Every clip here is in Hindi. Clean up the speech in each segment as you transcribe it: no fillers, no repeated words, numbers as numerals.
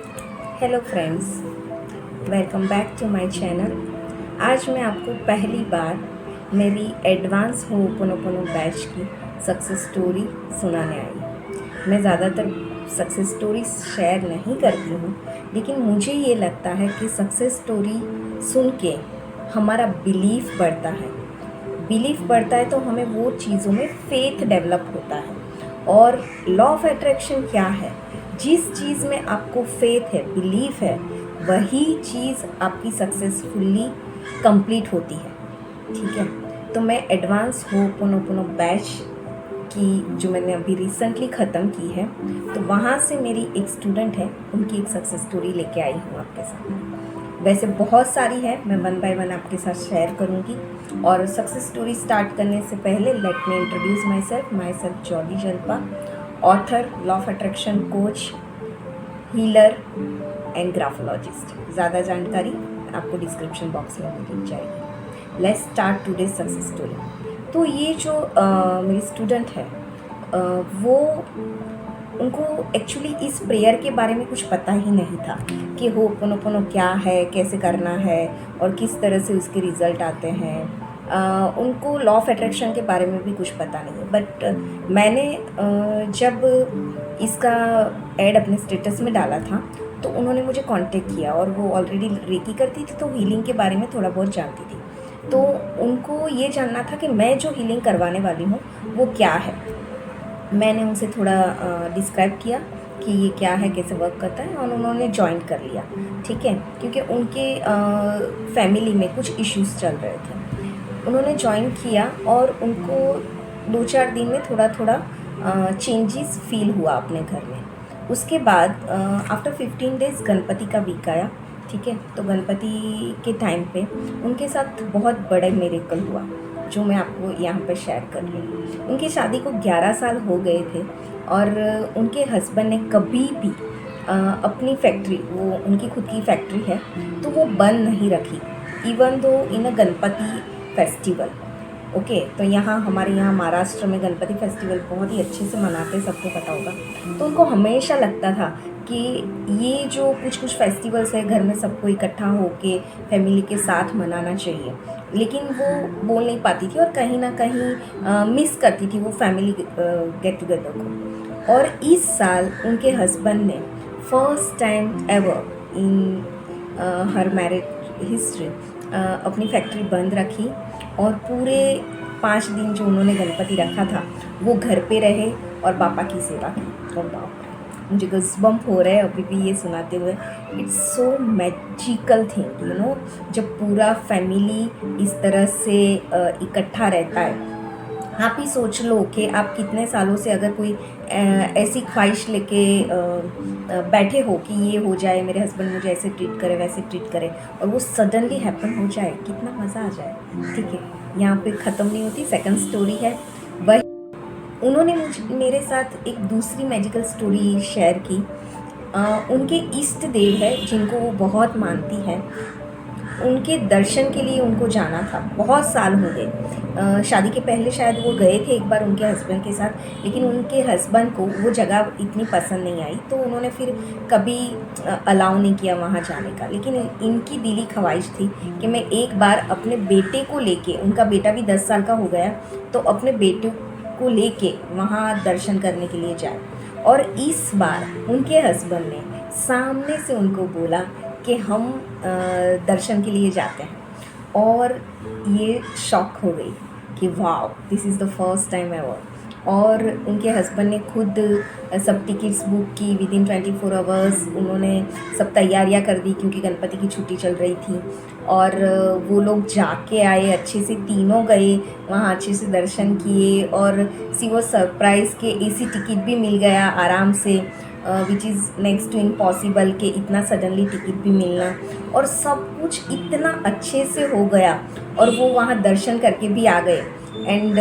Hello friends, welcome back to my channel. आज मैं आपको पहली बार मेरी एडवांस होपोनोपोनो बैच की सक्सेस स्टोरी सुनाने आई। मैं ज़्यादातर सक्सेस स्टोरी शेयर नहीं करती हूँ, लेकिन मुझे ये लगता है कि सक्सेस स्टोरी सुन के हमारा बिलीफ बढ़ता है। बिलीफ बढ़ता है तो हमें वो चीज़ों में फेथ डेवलप होता है। और लॉ ऑफ अट्रैक्शन क्या है? जिस चीज़ में आपको फेथ है, बिलीफ है, वही चीज़ आपकी सक्सेसफुली कंप्लीट होती है। ठीक है, तो मैं एडवांस होपोनोपोनो बैच की जो मैंने अभी रिसेंटली ख़त्म की है, तो वहाँ से मेरी एक स्टूडेंट है, उनकी एक सक्सेस स्टोरी लेके आई हूँ आपके साथ। वैसे बहुत सारी है, मैं वन बाय वन आपके साथ शेयर करूँगी। और सक्सेस स्टोरी स्टार्ट करने से पहले let me introduce my self jolly जल्पा, author, law of attraction coach, healer and graphologist. ज़्यादा जानकारी आपको डिस्क्रिप्शन बॉक्स में मिल जाएगी। Let's start today success story. तो ये जो मेरी स्टूडेंट है, वो उनको एक्चुअली इस प्रेयर के बारे में कुछ पता ही नहीं था कि होपोनोपोनो क्या है, कैसे करना है और किस तरह से उसके रिज़ल्ट आते हैं। उनको लॉ ऑफ अट्रैक्शन के बारे में भी कुछ पता नहीं है। बट मैंने जब इसका ऐड अपने स्टेटस में डाला था, तो उन्होंने मुझे कांटेक्ट किया और वो ऑलरेडी रेकी करती थी, तो हीलिंग के बारे में थोड़ा बहुत जानती थी। तो उनको ये जानना था कि मैं जो हीलिंग करवाने वाली हूँ वो क्या है। मैंने उनसे थोड़ा डिस्क्राइब किया कि ये क्या है, कैसे वर्क करता है, और उन्होंने ज्वाइन कर लिया। ठीक है, क्योंकि उनके फैमिली में कुछ इश्यूज़ चल रहे थे। उन्होंने ज्वाइन किया और उनको 2-4 दिन में थोड़ा थोड़ा चेंजेस फील हुआ अपने घर में। उसके बाद आफ्टर 15 डेज़ गणपति का वीक आया। ठीक है, तो गणपति के टाइम पे उनके साथ बहुत बड़े मिरेकल हुआ, जो मैं आपको यहाँ पर शेयर कर रही हूँ। उनकी शादी को 11 साल हो गए थे और उनके हस्बैंड ने कभी भी अपनी फैक्ट्री, वो उनकी खुद की फैक्ट्री है, तो वो बंद नहीं रखी, इवन दो इन अ गणपति फेस्टिवल। ओके, तो यहाँ हमारे यहाँ महाराष्ट्र में गणपति फेस्टिवल बहुत ही अच्छे से मनाते हैं, सबको पता होगा। तो उनको हमेशा लगता था कि ये जो कुछ कुछ फेस्टिवल्स है, घर में सबको इकट्ठा होके फैमिली के साथ मनाना चाहिए, लेकिन वो बोल नहीं पाती थी और कहीं ना कहीं मिस करती थी वो फैमिली गेट टुगेदर को। और इस साल उनके हस्बैंड ने first time ever in her marriage history अपनी फैक्ट्री बंद रखी और पूरे 5 दिन जो उन्होंने गणपति रखा था, वो घर पे रहे और पापा की सेवा की। और बाप रे, मुझे गूज़बम्प हो रहे हैं अभी भी ये सुनाते हुए। It's so magical thing, you know, जब पूरा फैमिली इस तरह से इकट्ठा रहता है। आप ही सोच लो कि आप कितने सालों से अगर कोई ऐसी ख्वाहिश लेके बैठे हो कि ये हो जाए, मेरे हस्बैंड मुझे ऐसे ट्रीट करे, वैसे ट्रीट करे, और वो सडनली हैपन हो जाए, कितना मज़ा आ जाए। ठीक है, यहाँ पे ख़त्म नहीं होती, सेकंड स्टोरी है। वही उन्होंने मेरे साथ एक दूसरी मैजिकल स्टोरी शेयर की। उनके इष्ट देव है जिनको वो बहुत मानती है, उनके दर्शन के लिए उनको जाना था। बहुत साल हो गए, शादी के पहले शायद वो गए थे एक बार उनके हस्बैंड के साथ, लेकिन उनके हस्बैंड को वो जगह इतनी पसंद नहीं आई, तो उन्होंने फिर कभी अलाउ नहीं किया वहाँ जाने का। लेकिन इनकी दिली ख्वाहिश थी कि मैं एक बार अपने बेटे को लेके, उनका बेटा भी 10 साल का हो गया, तो अपने बेटे को लेके वहाँ दर्शन करने के लिए जाए। और इस बार उनके हस्बैंड ने सामने से उनको बोला कि हम दर्शन के लिए जाते हैं, और ये शॉक हो गई कि wow, this is the first time ever. और उनके हस्बैंड ने खुद सब टिकट्स बुक की विद इन 24 आवर्स। उन्होंने सब तैयारियां कर दी क्योंकि गणपति की छुट्टी चल रही थी, और वो लोग जाके आए, अच्छे से तीनों गए वहाँ, अच्छे से दर्शन किए, और सी वो सरप्राइज़ के एसी टिकट भी मिल गया आराम से, which is next to impossible कि इतना सडनली टिकट भी मिलना, और सब कुछ इतना अच्छे से हो गया और वो वहाँ दर्शन करके भी आ गए। एंड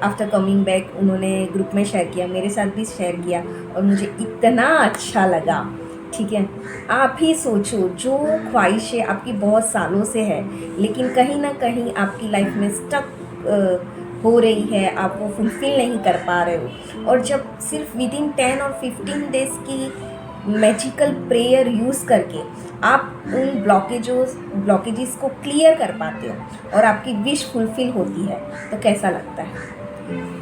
आफ्टर कमिंग बैक उन्होंने ग्रुप में शेयर किया, मेरे साथ भी शेयर किया, और मुझे इतना अच्छा लगा। ठीक है, आप ही सोचो, जो ख्वाहिशें आपकी बहुत सालों से है, लेकिन कहीं ना कहीं आपकी लाइफ में स्टक हो रही है, आप वो फुलफ़िल नहीं कर पा रहे हो, और जब सिर्फ विद इन 10 और 15 डेज़ की मैजिकल प्रेयर यूज़ करके आप उन ब्लॉकेजेस को क्लियर कर पाते हो और आपकी विश फुलफ़िल होती है, तो कैसा लगता है।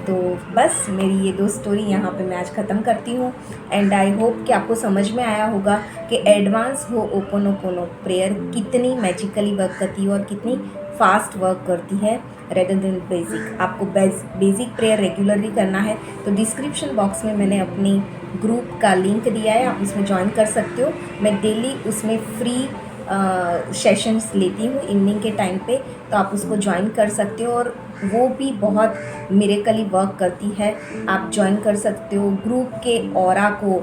तो बस मेरी ये 2 स्टोरी यहाँ पे मैं आज ख़त्म करती हूँ एंड आई होप कि आपको समझ में आया होगा कि एडवांस होओपोनोपोनो प्रेयर कितनी मैजिकली वर्क करती है और कितनी फास्ट वर्क करती है रेदर देन बेसिक। आपको बेसिक प्रेयर रेगुलरली करना है तो डिस्क्रिप्शन बॉक्स में मैंने अपनी ग्रुप का लिंक दिया है, आप उसमें ज्वाइन कर सकते हो। मैं डेली उसमें फ्री सेशंस लेती हूँ इवनिंग के टाइम पे, तो आप उसको ज्वाइन कर सकते हो और वो भी बहुत मिरेकली वर्क करती है। आप ज्वाइन कर सकते हो, ग्रुप के ऑरा को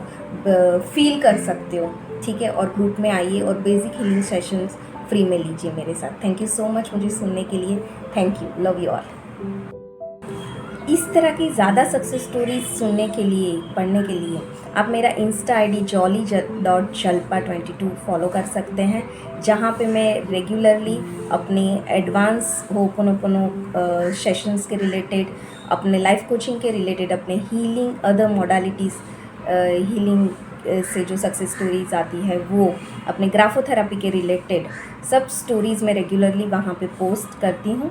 फील कर सकते हो, ठीक है। और ग्रुप में आइए और बेसिक हीलिंग सेशंस फ्री में लीजिए मेरे साथ। थैंक यू सो मच मुझे सुनने के लिए। Thank you, love you all. इस तरह की ज़्यादा सक्सेस स्टोरीज सुनने के लिए, पढ़ने के लिए आप मेरा इंस्टा ID jolly.jalpa22 फॉलो कर सकते हैं, जहाँ पे मैं रेगुलरली अपने एडवांस होपोनोपोनो सेशंस के रिलेटेड, अपने लाइफ कोचिंग के रिलेटेड, अपने हीलिंग अदर मोडालिटीज़ हीलिंग से जो सक्सेस स्टोरीज आती है वो, अपने ग्राफोथेरेपी के रिलेटेड सब स्टोरीज़ मैं रेगुलरली वहाँ पे पोस्ट करती हूँ।